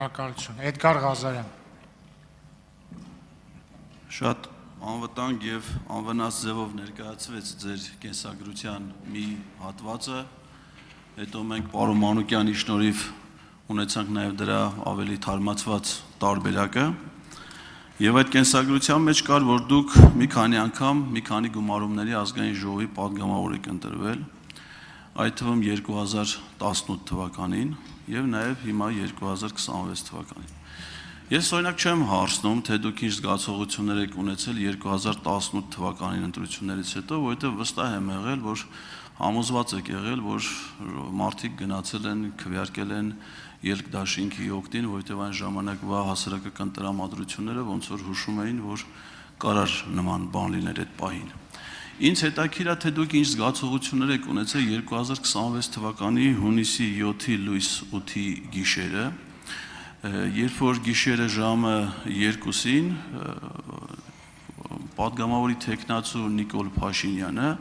Էդգար Ղազարյան։ Շատ անվտանգ եւ անվնաս ձևով ներկայացվեց ձեր կենսագրության մի հատվածը, հետո մենք պարոն Մանուկյանի շնորհիվ ունեցանք նաեւ դրա ավելի թարմացված տարբերակը, եւ այդ կենսագրության մեջ կար, որ դուք մի քանի անգամ, մի քանի գումարումների ազգային ժողովի падգամավոր եք ընտրվել, այդ թվում 2018 թվականին եւ նաեւ հիմա 2026 թվականին։ Ես օրինակ չեմ հարցնում, թե դուք ինչ զգացողություններ եք ունեցել 2018 թվականին ընտրություններից հետո, որովհետեւ վստահ եմ եղել, որ համոզված եք եղել, որ մարդիկ գնացել են, քվեարկել են ելք դաշինքի օգտին, որովհետեւ այն ժամանակվա հասարակական տրամադրությունները ոնց որ հուշում էին, որ կարար նման բան լիներ այդ պահին։ Ինձ հետաքրքիր է, թե դուք ինչ զգացողություններ եք ունեցել 2026 թվականի հունիսի 7-ի լույս 8-ի գիշերը, երբ որ գիշերը ժամը 2-ին падգամավորի տեխնացու Նիկոլ Փաշինյանը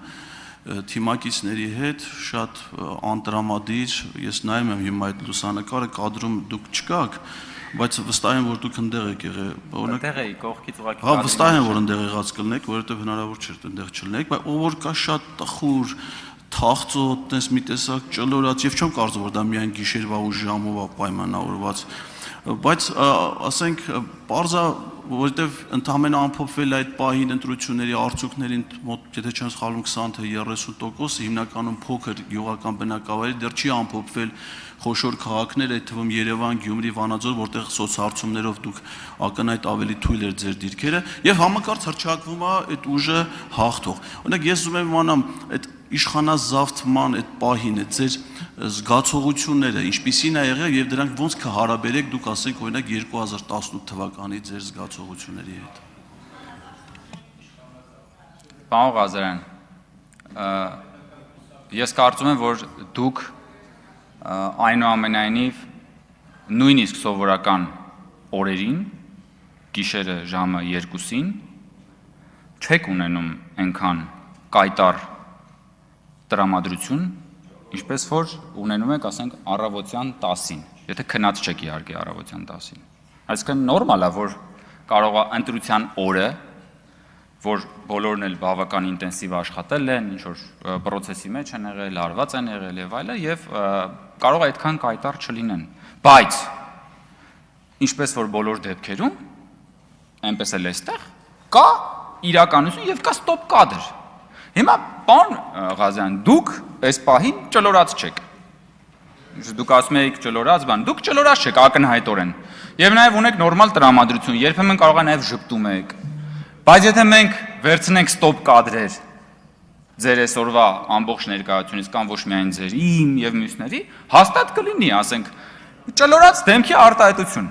թիմակիցների հետ շատ անտրամադիր, ես նայում եմ հիմա այդ լուսանկարը, կադրում դուք չկաք, բայց վստահ եմ, որ դուք ընդեղ եք եղել, օրինակ Ընդեղ էի, կողքից ուղղակի։ Հա, վստահ եմ, որ ընդեղ եղած կլնեք, որովհետև հնարավոր չէ ընդեղ չլնեք, բայց ով որ կա շատ տխուր, թախծոտ, տես մի տեսակ ճլորած, եւ չեմ կարծում, որ դա միայն գիշերվա ու ժամով է պայմանավորված, բայց ասենք պարզա, որովհետև ընդհանրապես ամփոփվել այդ պահին ընտրությունների արդյունքներին մոտ, եթե չեմ սխալվում 20 թե 30% հիմնականում փոքր գյուղական բնակավայրի դեռ չի ամփոփվել խոշոր քաղաքներ, այդ թվում Երևան, Գյումրի, Վանաձոր, որտեղ սոցհարցումներով դուք ակնհայտ ավելի թույլ էր ձեր դիրքերը, եւ համակարգ հռչակվում է այդ ուժը հաղթող։ Օրինակ ես ուզում եմ իմանամ այդ իշխանազավթման այդ պահին, այդ ձեր զգացողությունները ինչպիսին է եղել եւ դրանք ոնց կհարաբերեք դուք ասենք օրինակ 2018 թվականի ձեր զգացողությունների հետ։ Պարոն Ղազարյան, ես կարծում եմ, որ դուք այնուամենայնիվ նույնիսկ սովորական օրերին, գիշերը ժամը 2-ին, չեք ունենում այնքան կայտար տրամադրություն, ինչպես որ ունենում եք, ասենք, առավոտյան 10-ին, եթե քնած չեք իհարկե առավոտյան 10-ին։ Այսինքն նորմալ է, որ կարող է ընտրության օրը, որ բոլորն էլ բավական ինտենսիվ աշխատել են, ինչ որ process-ի մեջ են եղել, հարված են եղել եւ այլն, եւ կարող է այդքան կայտար չլինեն։ Բայց ինչպես որ բոլոր դեպքերում, այնպես էլ էստեղ կա իրականություն եւ կա ստոպ կադր։ Հիմա պարոն Ղազարյան, դուք այս պահին ճլորած չեք։ Դուք ասում եք ճլորած բան, դուք ճլորած չեք ակնհայտորեն։ Եվ նաեւ ունեք նորմալ տրամադրություն, երբեմն կարող է նաեւ ժպտում եք։ Բայց եթե մենք վերցնենք ստոպ կադրեր ձեր այսօրվա ամբողջ ներկայությունից կամ ոչ միայն ձեր, իմ եւ մյուսների, հաստատ կլինի, ասենք, ճլորած դեմքի արտահայտություն։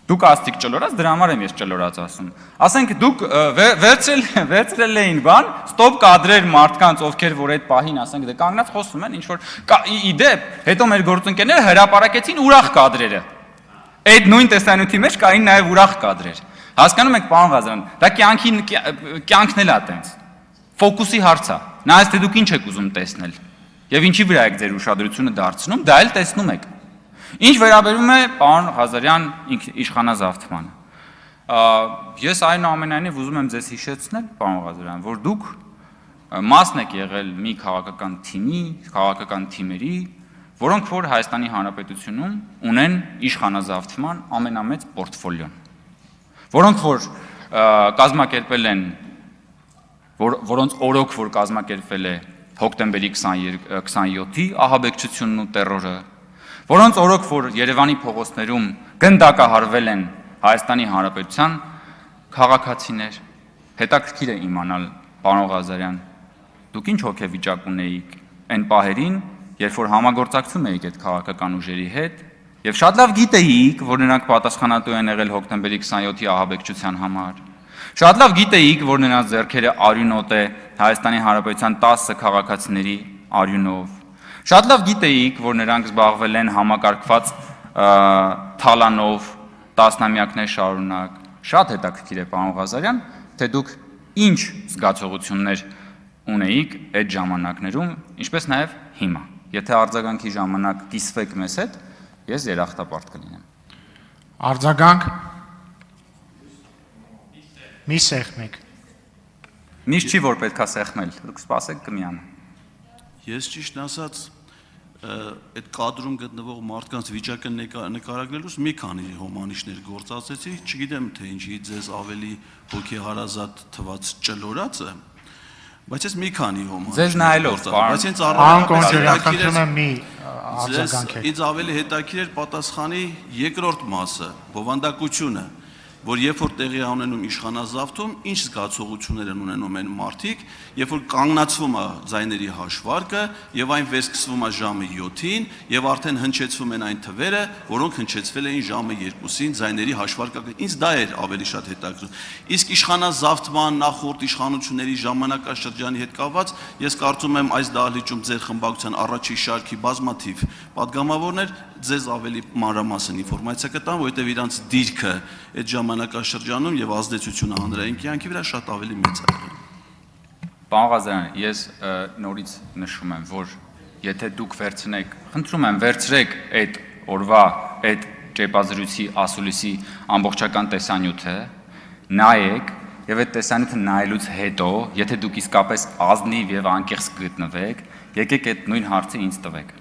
Դուք աստիկ ճլորած, դրա համար եմ ես ճլորած ասում։ Ասենք դուք վերցրել էին բան, ստոպ կադրեր մարդկանց, ովքեր որ այդ պահին, ասենք, դե կանգնած խոսում են, ինչ որ իդեպ, հետո մեր գործընկերները հրապարակեցին ուրախ կադրերը։ Այդ նույն տեսանյութի մեջ կային նաեւ ուրախ կադրեր։ Հասկանում եք, պարոն Ղազարյան, դա կյանքն էլ է տենց։ Ֆոկուսի հարց է։ Նայած թե դուք ինչ եք ուզում տեսնել։ Եվ ինչի վրա եք ձեր ուշադրությունը դարձնում, դա էլ տեսնում եք։ Ինչ վերաբերում է պարոն Ղազարյան իշխանազավթմանը։ Ես այնուամենայնիվ ուզում եմ ձեզ հիշեցնել, պարոն Ղազարյան, որ դուք մասն եք եղել մի քաղաքական թիմի, քաղաքական թիմերի, որոնք որ Հայաստանի Հանրապետությունում ունեն իշխանազավթման ամենամեծ պորտֆոլիոն, որոնք որ կազմակերպել են, որոնց օրոք որ կազմակերպվել է հոկտեմբերի 27-ի ահաբեկչությունն ու տերորը, որոնց օրոք որ Երևանի փողոցներում գնդակահարվել են Հայաստանի Հանրապետության քաղաքացիներ, հետաքրքիր է իմանալ, պարոն Ղազարյան, դուք ինչ հոգեվիճակ ունեիք այն պահերին, երբ որ համագործակցում էիք այդ քաղաքական ուժերի հետ, եւ շատ լավ գիտեիք, որ նրանք պատասխանատու են եղել հոկտեմբերի 27-ի ահաբեկչության համար։ Շատ լավ գիտեիք, որ նրանց ձեռքերը արյունոտ է Հայաստանի Հանրապետության 10 քաղաքացիների արյունով։ Շատ լավ գիտեիք, որ նրանք զբաղվել են համակարգված թալանով տասնամյակներ շարունակ։ Շատ հետաքրքիր է, պարոն Ղազարյան, թե դուք ինչ զգացողություններ ունեիք այդ ժամանակներում, ինչպես նաև հիմա։ Եթե արձագանքի ժամանակ կիսվեք մեզ հետ, ես երախտապարտ կլինեմ։ Արձագանք։ Մի սեղմեք։ Միշտ չի որ պետքա սեղմել, դուք սպասեք կմիանը։ Ես ճիշտ ասած այդ կադրում գտնվող մարդկանց վիճակը նկարագրելուց մի քանի հոմանիշներ գործածեցի, չգիտեմ թե ինչի ձեզ ավելի հոգեհարազատ թված ճլորացը, բայց ես մի քանի հոմանիշ։ Ձեզ նայելով, բայց ինձ Անկոնջորյան մի արձագանք։ ինձ ավելի հետաքրքիր էր պատասխանի երկրորդ մասը, բովանդակությունը, որ երբ որ տեղի է ունենում իշխանազավթում, ինչ զգացողություններ են ունենում այն մարդիկ, երբ որ կանգնացվում է ձայների հաշվարկը եւ այն վերսկսվում է ժամը 7-ին եւ արդեն հնչեցվում են այն թվերը, որոնք հնչեցվել էին ժամը 2-ին ձայների հաշվարկը։ Ինձ դա էր ավելի շատ հետաքրքիր։ Իսկ իշխանազավթման նախորդ իշխանությունների ժամանակաշրջանի հետ կապված ես կարծում եմ այս դահլիճում ձեր խմբակցության առաջի շարքի բազմաթիվ падգամավորներ ձեզ ավելի մանրամասն ինֆորմացիա կտան, որովհետև իրանց դիրքը այդ ժամանակաշրջանում եւ ազդեցությունը հանրային կյանքի վրա շատ ավելի մեծ է եղել։ Պարոն Ղազարյան, ես նորից նշում եմ, որ եթե դուք վերցնեք, խնդրում եմ, վերցրեք այդ օրվա այդ ճեպազրույցի ասուլիսի ամբողջական տեսանյութը, նայեք եւ այդ տեսանյութը նայելուց հետո, եթե դուք իսկապես ազնիվ եւ անկեղծ գտնվեք, եկեք այդ նույն հարցը ինձ տվեք։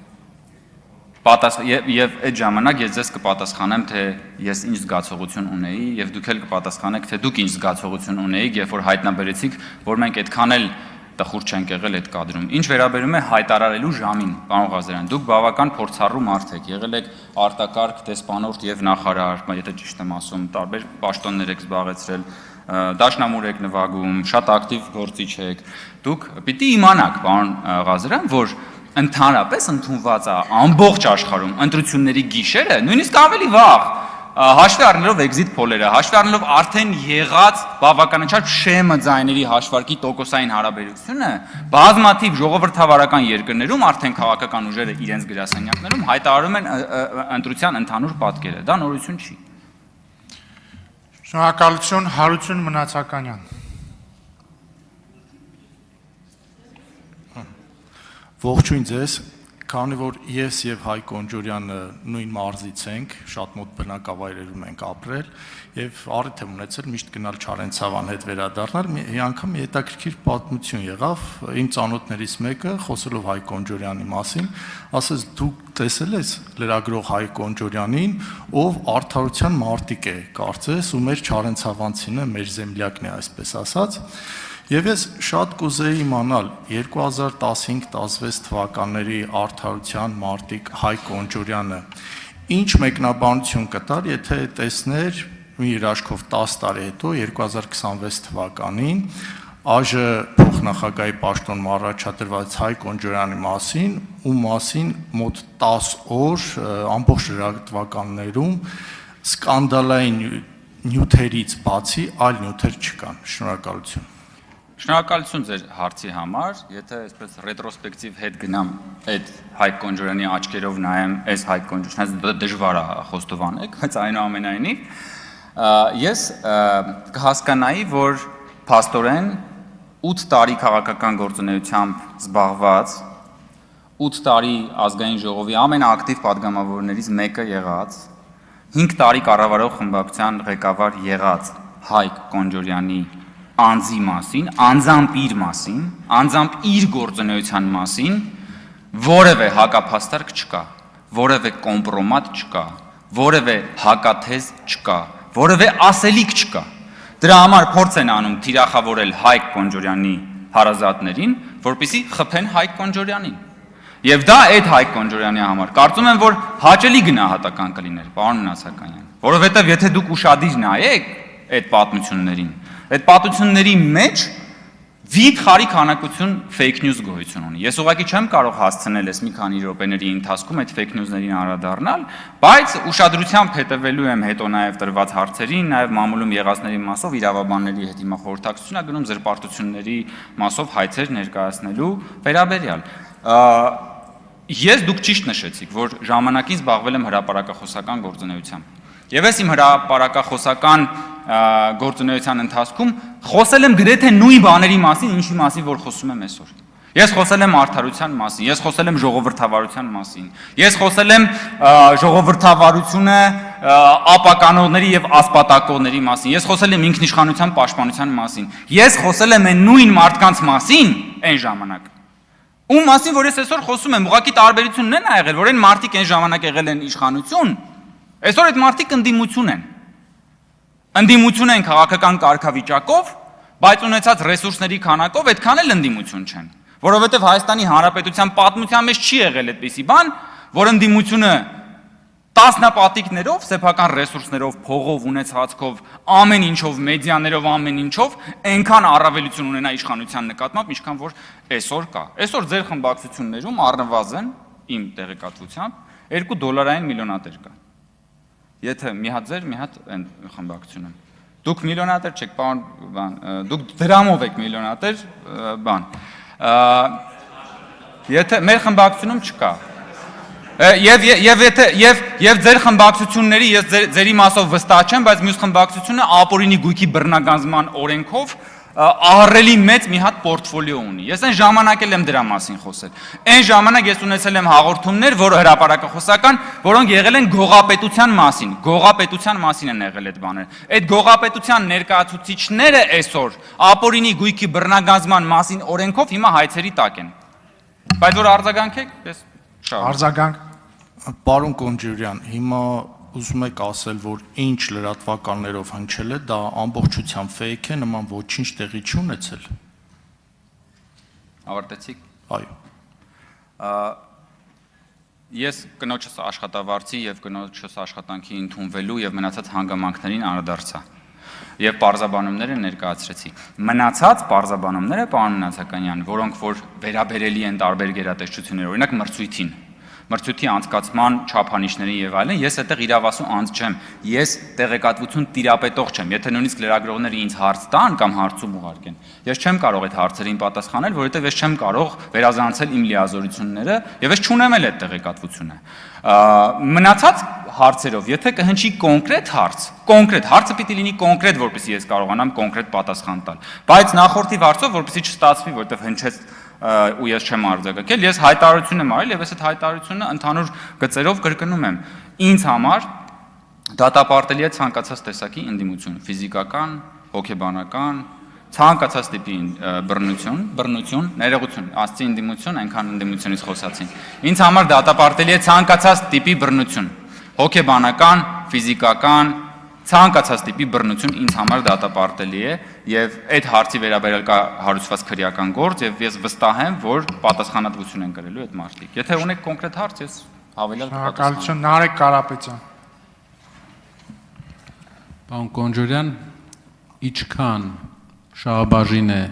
Եվ այդ ժամանակ ես ձեզ կպատասխանեմ, թե ես ինչ զգացողություն ունեի եւ դուք էլ կպատասխանեք, թե դուք ինչ զգացողություն ունեիք, երբ որ հայտնաբերեցիք, որ մենք այդքան էլ տխուր չենք եղել այդ կադրում։ Ինչ վերաբերում է հայտարարելու ժամին, պարոն Ղազարյան, դուք բավական փորձառու մարդ եք, եղել եք արտակարգ, դեսպանորդ եւ նախարար, եթե ճիշտ եմ ասում, տարբեր պաշտոններ եք զբաղեցրել, դաշնամուր եք նվագում, շատ ակտիվ գործիչ եք։ Դուք պիտի իմանաք, պարոն Ղազարյան, որ ընդհանրապես ընդունված է ամբողջ աշխարհում ընտրությունների գիշերը, նույնիսկ ավելի վաղ, հաշվի առնելով էքզիտ փոլերը, հաշվի առնելով արդեն եղած բավականաչափ շեմը ձայների հաշվարկի տոկոսային հարաբերությունը, բազմաթիվ ժողովրդավարական երկրներում արդեն քաղաքական ուժերը իրենց գրասենյակներում հայտարարում են ընտրության ընդհանուր պատկերը, դա նորություն չի։ Շնորհակալություն, Հարություն Մնացականյան։ Ողջույն ձեզ, քանի որ ես եւ Հայկ Կոնջորյանը նույն մարզից ենք, շատ մոտ բնակավայրերում ենք ապրել եւ առիթ եմ ունեցել միշտ գնալ Չարենցավան հետ վերադառնալ, մի անգամ հետաքրքիր պատմություն եղավ, իմ ծանոթներից մեկը խոսելով Հայկ Կոնջորյանի մասին, ասեց դու տեսել ես լրագրող Հայկ Կոնջորյանին, ով արդարության մարտիկ է, կարծես, ու մեր Չարենցավանցին է, մեր զեմլյակն է, այսպես ասած։ Եվ ես շատ կուզեի իմանալ 2015-16 թվականների արդարության մարտիկ Հայկ Կոնջորյանը ինչ մեկնաբանություն կտար, եթե տեսներ մի երաշխով 10 տարի հետո 2026 թվականին ԱԺ փոխնախագահի պաշտոնում առաջադրված Հայկ Կոնջորյանի մասին, ում մասին մոտ 10 օր ամբողջ լրատվականներում սկանդալային նյութերից բացի այլ նյութեր չկան։ Շնորհակալություն։ Շնորհակալություն ձեր հարցի համար, եթե այսպես ռետրոսպեկտիվ հետ գնամ այդ Հայկ Կոնջորյանի աչքերով նայեմ, այս Հայկ Կոնջորյանը դժվար է խոստովանել, բայց այնուամենայնիվ ես կհասկանայի, որ փաստորեն 8 տարի քաղաքական գործունեությամբ զբաղված, 8 տարի ազգային ժողովի ամենաակտիվ падգամավորներից մեկը եղած, 5 տարի կառավարող խմբակցության ղեկավար եղած Հայկ Կոնջորյանի անձի մասին, անձամբ իր մասին, անձամբ իր գործունեության մասին որևէ հակափաստարկ չկա, որևէ կոմպրոմատ չկա, որևէ հակաթեզ չկա, որևէ ասելիք չկա։ Դրա համար փորձ են անում թիրախավորել Հայկ Կոնջորյանի հարազատներին, որպեսզի խփեն Հայկ Կոնջորյանին։ Եվ դա այդ Հայկ Կոնջորյանի համար կարծում եմ, որ հաճելի գնահատական կլիներ, պարոն Մնացականյան, որովհետև եթե դուք ուշադիր նայեք այդ պատմություններին, այդ պատմությունների մեջ վիթ խարի քանակություն fake news գոյություն ունի։ Ես ուղղակի չեմ կարող հասցնել այս մի քանի րոպեների ընթացքում այդ fake news-ներին անդրադառնալ, բայց ուշադրությամբ հետևելու եմ հետո նաև տրված հարցերին, նաև մամուլում եղածների մասով իրավաբանների հետ հիմա խորհրդակցություն ա գնում զրպարտությունների մասով հայցեր ներկայացնելու վերաբերյալ։ Ես դուք ճիշտ նշեցիք, որ ժամանակին զբաղվել եմ հրապարակախոսական գործունեությամբ։ Եվ ես իմ հրապարակախոսական գործունեության ընթացքում խոսել եմ գրեթե նույն բաների մասին, ինչի մասին որ խոսում եմ այսօր։ Ես խոսել եմ արդարության մասին, ես խոսել եմ ժողովրդավարության մասին, ես խոսել եմ ժողովրդավարությունը ապականողների եւ ասպատակողների մասին, ես խոսել եմ ինքնիշխանության պաշտպանության մասին, ես խոսել եմ այն նույն մարդկանց մասին այն ժամանակ։ Ում մասին, որ ես այսօր խոսում եմ, ուղղակի տարբերությունն են եղել, որ այն մարդիկ այն ժամանակ եղել են իշխանություն, այսօր այդ մարդիկ ընդդիմություն են։ Ընդդիմություն են քաղաքական կարգավիճակով, բայց ունեցած ռեսուրսների քանակով այդքան էլ ընդդիմություն չեն, որովհետև Հայաստանի Հանրապետության պատմության մեջ չի եղել այդպիսի բան, որ ընդդիմությունը տասնապատիկներով, սեփական ռեսուրսներով, փողով, ունեցածքով, ամեն ինչով, մեդիաներով, ամեն ինչով այնքան առավելություն ունենա իշխանության նկատմամբ, ինչքան որ այսօր կա։ Այսօր ձեր խմբակցություններում առնվազն իմ տեղեկատվությամբ $2 միլիոնատեր կա։ Եթե մի հատ ձեր, մի հատ այն խմբակցությունում։ Դուք միլիոնատեր չեք, բան, դուք դրամով եք միլիոնատեր, բան։ Եթե մեր խմբակցությունում չկա։ Եվ ձեր խմբակցությունների ես ձերի մասով վստահ չեմ, բայց մյուս խմբակցությունը ապօրինի գույքի բռնագանձման օրենքով ահռելի մեծ մի հատ պորտֆոլիո ունի։ Ես այն ժամանակ էլ եմ դրա մասին խոսել։ Այն ժամանակ ես ունեցել եմ հաղորդումներ, որ հրապարակախոսական, որոնք եղել են գողապետության մասին են եղել այդ բաները։ Այդ գողապետության ներկայացուցիչները այսօր ապօրինի գույքի բռնագանձման մասին օրենքով հիմա հայցերի տակ են։ Բայց որ արձագանքեք, ես Արձագանք։ Պարոն Կոնջուրյան, հիմա ուզում եք ասել, որ ինչ լրատվականներով հնչել է, դա ամբողջությամբ fake է, նման ոչինչ տեղի չի ունեցել։ Ավարտեցիք։ Այո։ Ես կնոջս աշխատավարձի եւ կնոջս աշխատանքի ընդունվելու եւ մնացած հանգամանքներին անդրադարձա եւ պարզաբանումները ներկայացրեցի։ Մնացած պարզաբանումները, պարոն Նացականյան, որոնք որ վերաբերելի են տարբեր գերատեսչություններ, օրինակ մրցույթի անցկացման չափանիշներին եւ այլն, ես այդտեղ իրավասու անձ չեմ, ես տեղեկատվություն տիրապետող չեմ։ Եթե նույնիսկ լրագրողները ինձ հարց տան կամ հարցում ուղարկեն, ես չեմ կարող այդ հարցերին պատասխանել, որովհետեւ ես չեմ կարող վերազանցել իմ լիազորությունները եւ ես չունեմ էլ այդ տեղեկատվությունը։ Մնացած հարցերով, եթե կհնչի կոնկրետ հարցը պիտի լինի կոնկրետ, որպեսզի ես կարողանամ կոնկրետ պատասխան տալ։ Բայց նախորդի հարցով, որպեսզի չստացվի, որովհետև հնչեց ու ես չեմ արձագանքել, ես հայտարարություն եմ արել եւ ես այդ հայտարարությունը ընդհանուր գծերով կրկնում եմ։ Ինձ համար դատապարտելի է ցանկացած տեսակի ընդդիմություն, ֆիզիկական, հոգեբանական, ցանկացած տիպի բռնություն, ներողություն, աստծի ընդդիմություն, այնքան ընդդիմությունից խոսացին։ Ինձ համար դատապարտելի է ցանկացած տիպի բռնություն, հոգեբանական, ֆիզիկական, ցանկացած տիպի բռնություն ինձ համար դատապարտելի է եւ այդ հարցի վերաբերյալ կա հարուցված քրեական գործ եւ ես վստահ եմ, որ պատասխանատվություն են կրելու այդ մարդիկ։ Եթե ունեք կոնկրետ հարց, ես հավելյալ Շնորհակալություն, Նարեկ Կարապետյան։ Պարոն Կոնջուրյան, ինչքան շահաբաժին է